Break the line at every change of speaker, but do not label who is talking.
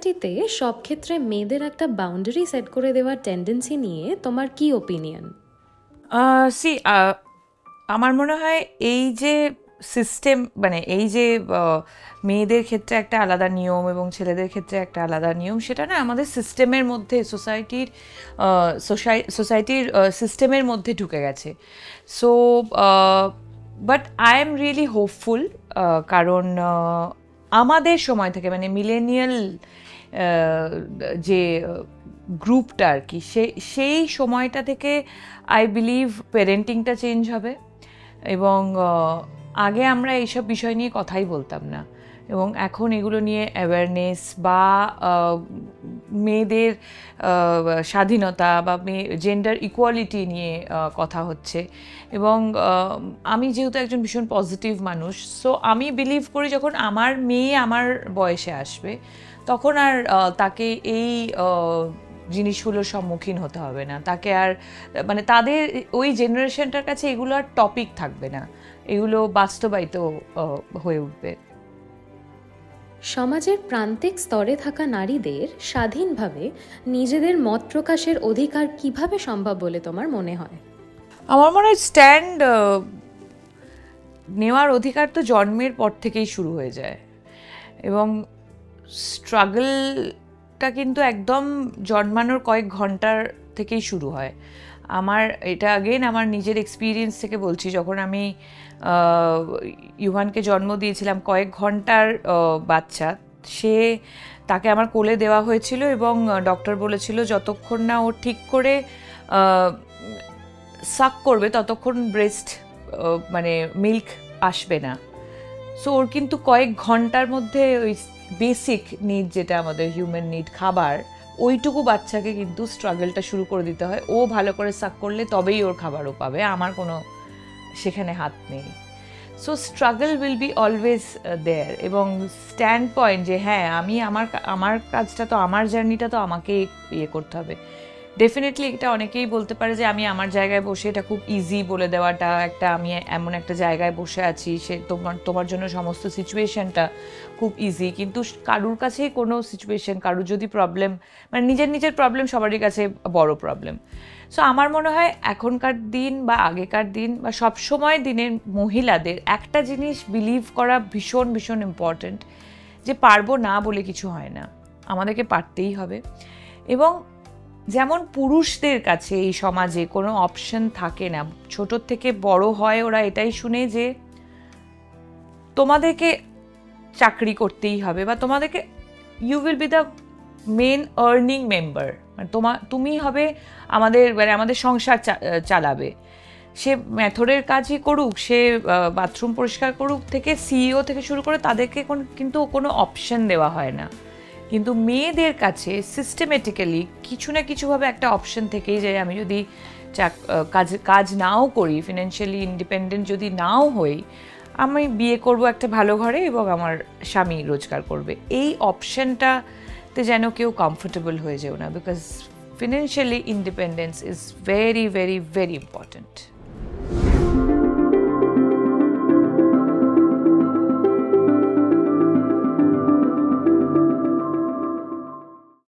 সোসাইটিতে সব ক্ষেত্রে মেয়েদের একটা বাউন্ডারি সেট করে দেওয়ার টেন্ডেন্সি নিয়ে তোমার কি ওপিনিয়ন?
আমার মনে হয় এই যে সিস্টেম, মানে এই যে মেয়েদের ক্ষেত্রে একটা আলাদা নিয়ম এবং ছেলেদের ক্ষেত্রে একটা আলাদা নিয়ম, সেটা না আমাদের সিস্টেমের মধ্যে, সোসাইটির সিস্টেমের মধ্যে ঢুকে গেছে। So but I am really hopeful, কারণ আমাদের সময় থেকে, মানে মিলেনিয়াল যে গ্রুপটা আর কি, সেই সময়টা থেকে আই বিলিভ প্যারেন্টিংটা চেঞ্জ হবে। এবং আগে আমরা এইসব বিষয় নিয়ে কথাই বলতাম না, এবং এখন এগুলো নিয়ে অ্যাওয়ারনেস বা মেয়েদের স্বাধীনতা বা জেন্ডার ইকুয়ালিটি নিয়ে কথা হচ্ছে। এবং আমি যেহেতু একজন ভীষণ পজিটিভ মানুষ, সো আমি বিলিভ করি যখন আমার মেয়ে আমার বয়সে আসবে তখন আর তাকে এই জিনিসগুলোর সম্মুখীন হতে হবে না, তাকে আর, মানে তাদের ওই জেনারেশনটার কাছে এগুলো আর টপিক থাকবে না, এগুলো বাস্তবায়িত হয়ে উঠবে।
সমাজের প্রান্তিক স্তরে থাকা নারীদের স্বাধীনভাবে নিজেদের মত প্রকাশের অধিকার কিভাবে সম্ভব বলে তোমার মনে হয়?
আমার মনে হয় স্ট্যান্ড নেওয়ার অধিকার তো জন্মের পর থেকেই শুরু হয়ে যায়, এবং স্ট্রাগলটা কিন্তু একদম জন্মানোর কয়েক ঘন্টার থেকেই শুরু হয়। এটা আমার নিজের এক্সপিরিয়েন্স থেকে বলছি। যখন আমি ইউভানকে জন্ম দিয়েছিলাম, কয়েক ঘন্টার বাচ্চা, তাকে আমার কোলে দেওয়া হয়েছিল, এবং ডক্টর বলেছিল যতক্ষণ না ও ঠিক করে সাক করবে ততক্ষণ ব্রেস্ট মানে মিল্ক আসবে না। সো ওর কিন্তু কয়েক ঘন্টার মধ্যে ওই বেসিক নিড, যেটা আমাদের হিউম্যান নিড, খাবার, ওইটুকু বাচ্চাকে কিন্তু স্ট্রাগলটা শুরু করে দিতে হয়। ও ভালো করে সাক করলে তবেই ওর খাবারও পাবে, আমার কোনো সেখানে হাত নেই। So struggle will be always there. এবং স্ট্যান্ড পয়েন্ট যে হ্যাঁ, আমি আমার কাজটা তো, আমার জার্নিটা তো আমাকে করতে হবে। ডেফিনেটলি এটা অনেকেই বলতে পারে যে আমি আমার জায়গায় বসে, এটা খুব ইজি বলে দেওয়াটা, আমি এমন একটা জায়গায় বসে আছি, তোমার জন্য সমস্ত সিচুয়েশনটা খুব ইজি। কিন্তু কারুর কাছেই কোনো সিচুয়েশন, কারুর যদি প্রবলেম, মানে নিজের প্রবলেম সবারই কাছে বড় প্রবলেম। সো আমার মনে হয় এখনকার দিন বা আগেকার দিন বা সবসময় দিনের মহিলাদের একটা জিনিস বিলিভ করা ভীষণ ভীষণ ইম্পর্ট্যান্ট, যে পারবো না বলে কিছু হয় না, আমাদেরকে পারতেই হবে। এবং যেমন পুরুষদের কাছে এই সমাজে কোনো অপশন থাকে না, ছোট থেকে বড় হয় ওরা এটাই শুনে যে তোমাদেরকে চাকরি করতেই হবে, বা তোমাদেরকে, you will be the main earning member, মানে তুমি হবে আমাদের সংসার চালাবে। সে মেথডের কাজই করুক, সে বাথরুম পরিষ্কার করুক, থেকে সিইও থেকে শুরু করে তাদেরকে কিন্তু কোনো অপশন দেওয়া হয় না। কিন্তু মেয়েদের কাছে সিস্টেমেটিক্যালি কিছু না কিছুভাবে একটা অপশন থেকেই যায়। আমি যদি কাজ নাও করি, ফিনান্সিয়ালি ইন্ডিপেন্ডেন্ট যদি নাও হই, আমি বিয়ে করব একটা ভালো ঘরে এবং আমার স্বামী রোজগার করবে, এই অপশনটাতে যেন কেউ কমফোর্টেবল হয়ে যেও না, because financially independence is very very very important.